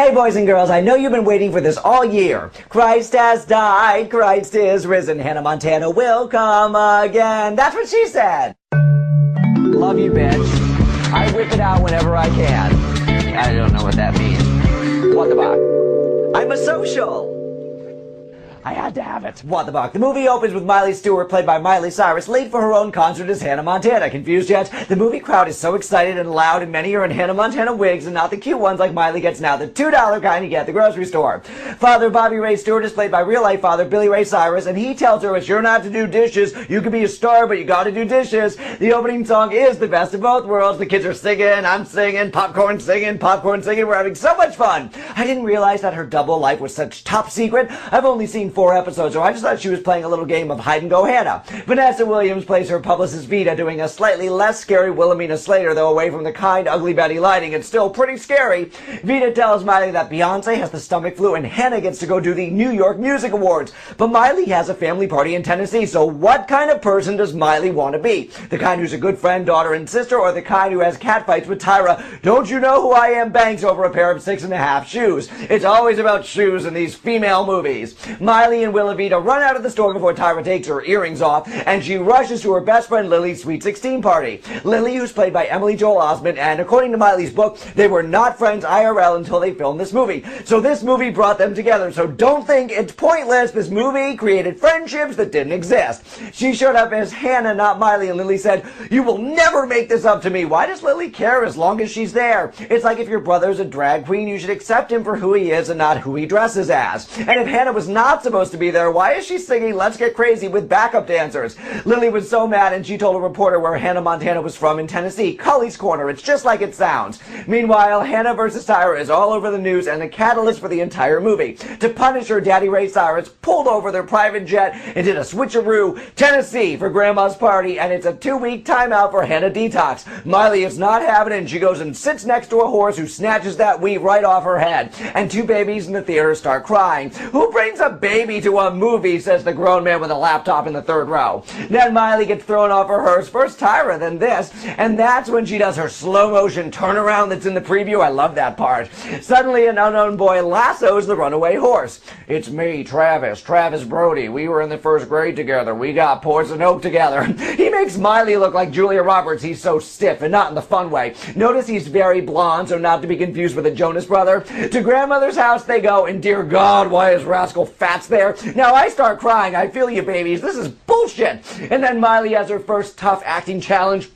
Okay, boys and girls, I know you've been waiting for this all year. Christ has died, Christ is risen, Hannah Montana will come again. That's what she said. Love you, bitch. I whip it out whenever I can. I don't know what that means. What the fuck? I'm a social. I had to have it. What the fuck? The movie opens with Miley Stewart, played by Miley Cyrus, late for her own concert as Hannah Montana. Confused yet? The movie crowd is so excited and loud, and many are in Hannah Montana wigs and not the cute ones like Miley gets now, the $2 kind you get at the grocery store. Father Bobby Ray Stewart is played by real-life father Billy Ray Cyrus, and he tells her it's you're not to do dishes. You can be a star, but you gotta do dishes. The opening song is the best of both worlds. The kids are singing, I'm singing, popcorn singing. We're having so much fun. I didn't realize that her double life was such top secret. I've only seen 4 episodes, so I just thought she was playing a little game of hide and go Hannah. Vanessa Williams plays her publicist Vita, doing a slightly less scary Wilhelmina Slater, though away from the kind, ugly Betty lighting. It's still pretty scary. Vita tells Miley that Beyonce has the stomach flu and Hannah gets to go do the New York Music Awards. But Miley has a family party in Tennessee, so what kind of person does Miley want to be? The kind who's a good friend, daughter, and sister, or the kind who has catfights with Tyra? Don't you know who I am? Banks over a pair of 6.5 shoes. It's always about shoes in these female movies. Miley and Willa Vita run out of the store before Tyra takes her earrings off, and she rushes to her best friend Lily's Sweet 16 party. Lily, who's played by Emily Joel Osment, and according to Miley's book, they were not friends IRL until they filmed this movie. So this movie brought them together, so don't think it's pointless. This movie created friendships that didn't exist. She showed up as Hannah, not Miley, and Lily said, "You will never make this up to me." Why does Lily care as long as she's there? It's like if your brother's a drag queen, you should accept him for who he is and not who he dresses as. And if Hannah was not supposed to be there, why is she singing Let's Get Crazy with backup dancers? Lily was so mad, and she told a reporter where Hannah Montana was from in Tennessee. Cully's Corner. It's just like it sounds. Meanwhile, Hannah versus Tyra is all over the news and a catalyst for the entire movie. To punish her, Daddy Ray Cyrus pulled over their private jet and did a switcheroo. Tennessee for Grandma's party, and it's a 2-week timeout for Hannah detox. Miley is not having it, and she goes and sits next to a horse who snatches that weave right off her head. And 2 babies in the theater start crying. Who brings a baby to a movie, says the grown man with a laptop in the 3rd row. Then Miley gets thrown off her horse, first Tyra, then this, and that's when she does her slow motion turnaround that's in the preview. I love that part. Suddenly an unknown boy lassos the runaway horse. "It's me, Travis Brody. We were in the 1st grade together. We got Poison Oak together." He makes Miley look like Julia Roberts. He's so stiff, and not in the fun way. Notice he's very blonde, so not to be confused with the Jonas Brother. To grandmother's house they go, and dear God, why is Rascal Fats there? Now I start crying. I feel you, babies. This is bullshit. And then Miley has her first tough acting challenge.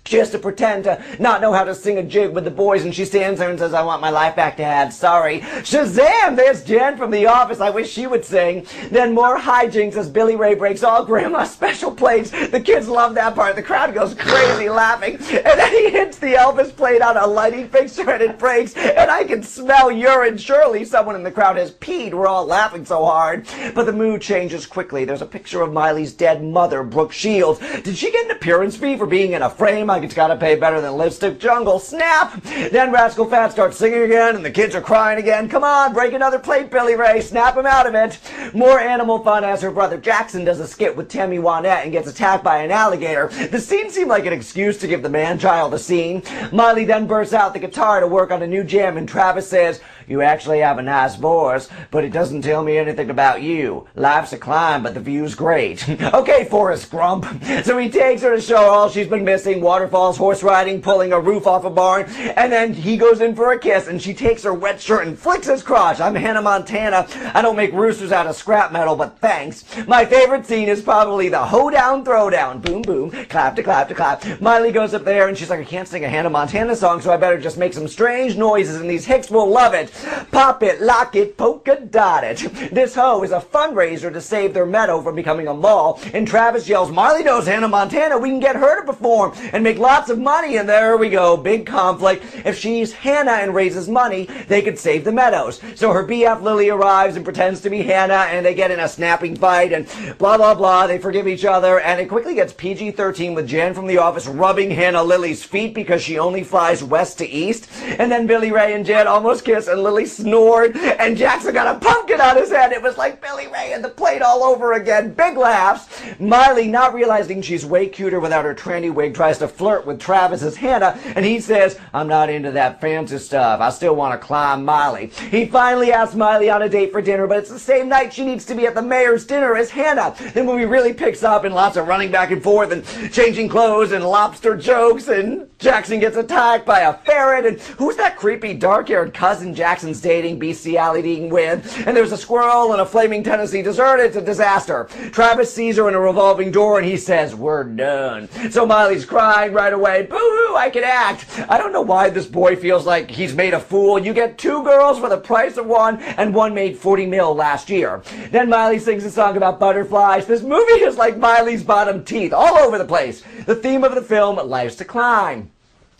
She has to pretend to not know how to sing a jig with the boys, and she stands there and says, "I want my life back, Dad. Sorry." Shazam! There's Jen from The Office. I wish she would sing. Then more hijinks as Billy Ray breaks all Grandma's special plates. The kids love that part. The crowd goes crazy laughing. And then he hits the Elvis plate on a lighting fixture and it breaks. And I can smell urine. Surely someone in the crowd has peed. We're all laughing so hard. But the mood changes quickly. There's a picture of Miley's dead mother, Brooke Shields. Did she get an appearance fee for being in a frame? Like it's gotta pay better than Lipstick Jungle. Snap! Then Rascal Fats starts singing again, and the kids are crying again. Come on, break another plate, Billy Ray. Snap him out of it. More animal fun as her brother Jackson does a skit with Tammy Wynette and gets attacked by an alligator. The scene seemed like an excuse to give the man-child a scene. Miley then bursts out the guitar to work on a new jam, and Travis says, "You actually have a nice voice, but it doesn't tell me anything about you. Life's a climb, but the view's great." Okay, Forrest Grump. So he takes her to show all she's been missing: waterfalls, horse riding, pulling a roof off a barn, and then he goes in for a kiss, and she takes her wet shirt and flicks his crotch. I'm Hannah Montana. I don't make roosters out of scrap metal, but thanks. My favorite scene is probably the hoedown throwdown. Boom, boom, clap to clap to clap. Miley goes up there, and she's like, "I can't sing a Hannah Montana song, so I better just make some strange noises, and these hicks will love it. Pop it, lock it, polka dot it." This hoe is a fundraiser to save their meadow from becoming a mall, and Travis yells, "Miley knows Hannah Montana. We can get her to perform and make lots of money." And there we go, big conflict. If she's Hannah and raises money, they could save the meadows. So her BF Lily arrives and pretends to be Hannah, and they get in a snapping fight, and blah blah blah. They forgive each other, and it quickly gets PG-13 with Jan from The Office rubbing Hannah Lily's feet because she only flies west to east. And then Billy Ray and Jan almost kiss, and Lily snored, and Jackson got a pumpkin on his head. It was like Billy Ray and the Plate all over again. Big laughs. Miley, not realizing she's way cuter without her tranny wig, tries to flirt with Travis's Hannah, and he says, I'm not into that fancy stuff. I still want to climb Miley. He finally asks Miley on a date for dinner, but it's the same night she needs to be at the mayor's dinner as Hannah. The movie really picks up and lots of running back and forth and changing clothes and lobster jokes, and Jackson gets attacked by a ferret, and who's that creepy dark-haired cousin Jackson's dating bestiality with? And there's a squirrel and a flaming Tennessee dessert. It's a disaster. Travis sees her in a revolving door and he says, we're done. So Miley's crying right away. Boo-hoo, I can act. I don't know why this boy feels like he's made a fool. You get 2 girls for the price of 1, and 1 made 40 mil last year. Then Miley sings a song about butterflies. This movie is like Miley's bottom teeth all over the place. The theme of the film, Life's to Climb.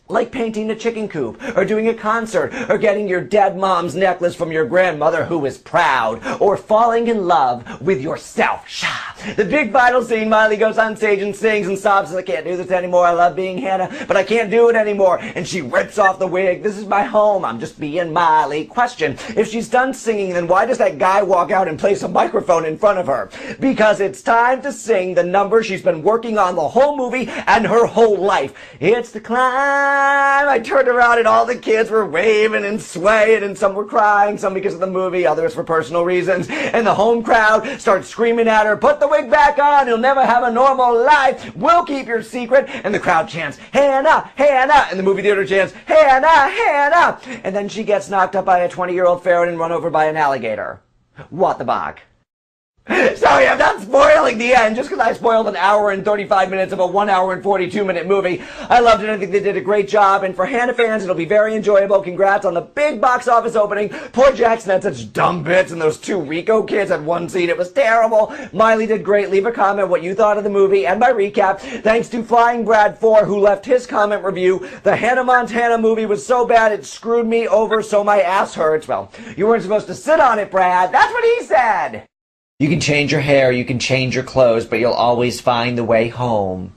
Like painting a chicken coop, or doing a concert, or getting your dead mom's necklace from your grandmother who is proud, or falling in love with yourself. The big final scene, Miley goes on stage and sings and sobs, I can't do this anymore, I love being Hannah, but I can't do it anymore. And she rips off the wig. This is my home, I'm just being Miley. Question, if she's done singing, then why does that guy walk out and place a microphone in front of her? Because it's time to sing the number she's been working on the whole movie and her whole life. It's the climb. I turned around and all the kids were waving and swaying, and some were crying, some because of the movie, others for personal reasons. And the home crowd starts screaming at her, put the wig back on, you'll never have a normal life, we'll keep your secret. And the crowd chants, Hannah, Hannah, and the movie theater chants, Hannah, Hannah. And then she gets knocked up by a 20-year-old ferret and run over by an alligator. What the bach? Sorry, I'm not spoiling the end just because I spoiled an hour and 35 minutes of a 1 hour and 42-minute movie. I loved it. I think they did a great job. And for Hannah fans, it'll be very enjoyable. Congrats on the big box office opening. Poor Jackson had such dumb bits, and those 2 Rico kids had one scene. It was terrible. Miley did great. Leave a comment what you thought of the movie and my recap. Thanks to Flying Brad 4, who left his comment review. The Hannah Montana movie was so bad it screwed me over so my ass hurts. Well, you weren't supposed to sit on it, Brad. That's what he said. You can change your hair, you can change your clothes, but you'll always find the way home.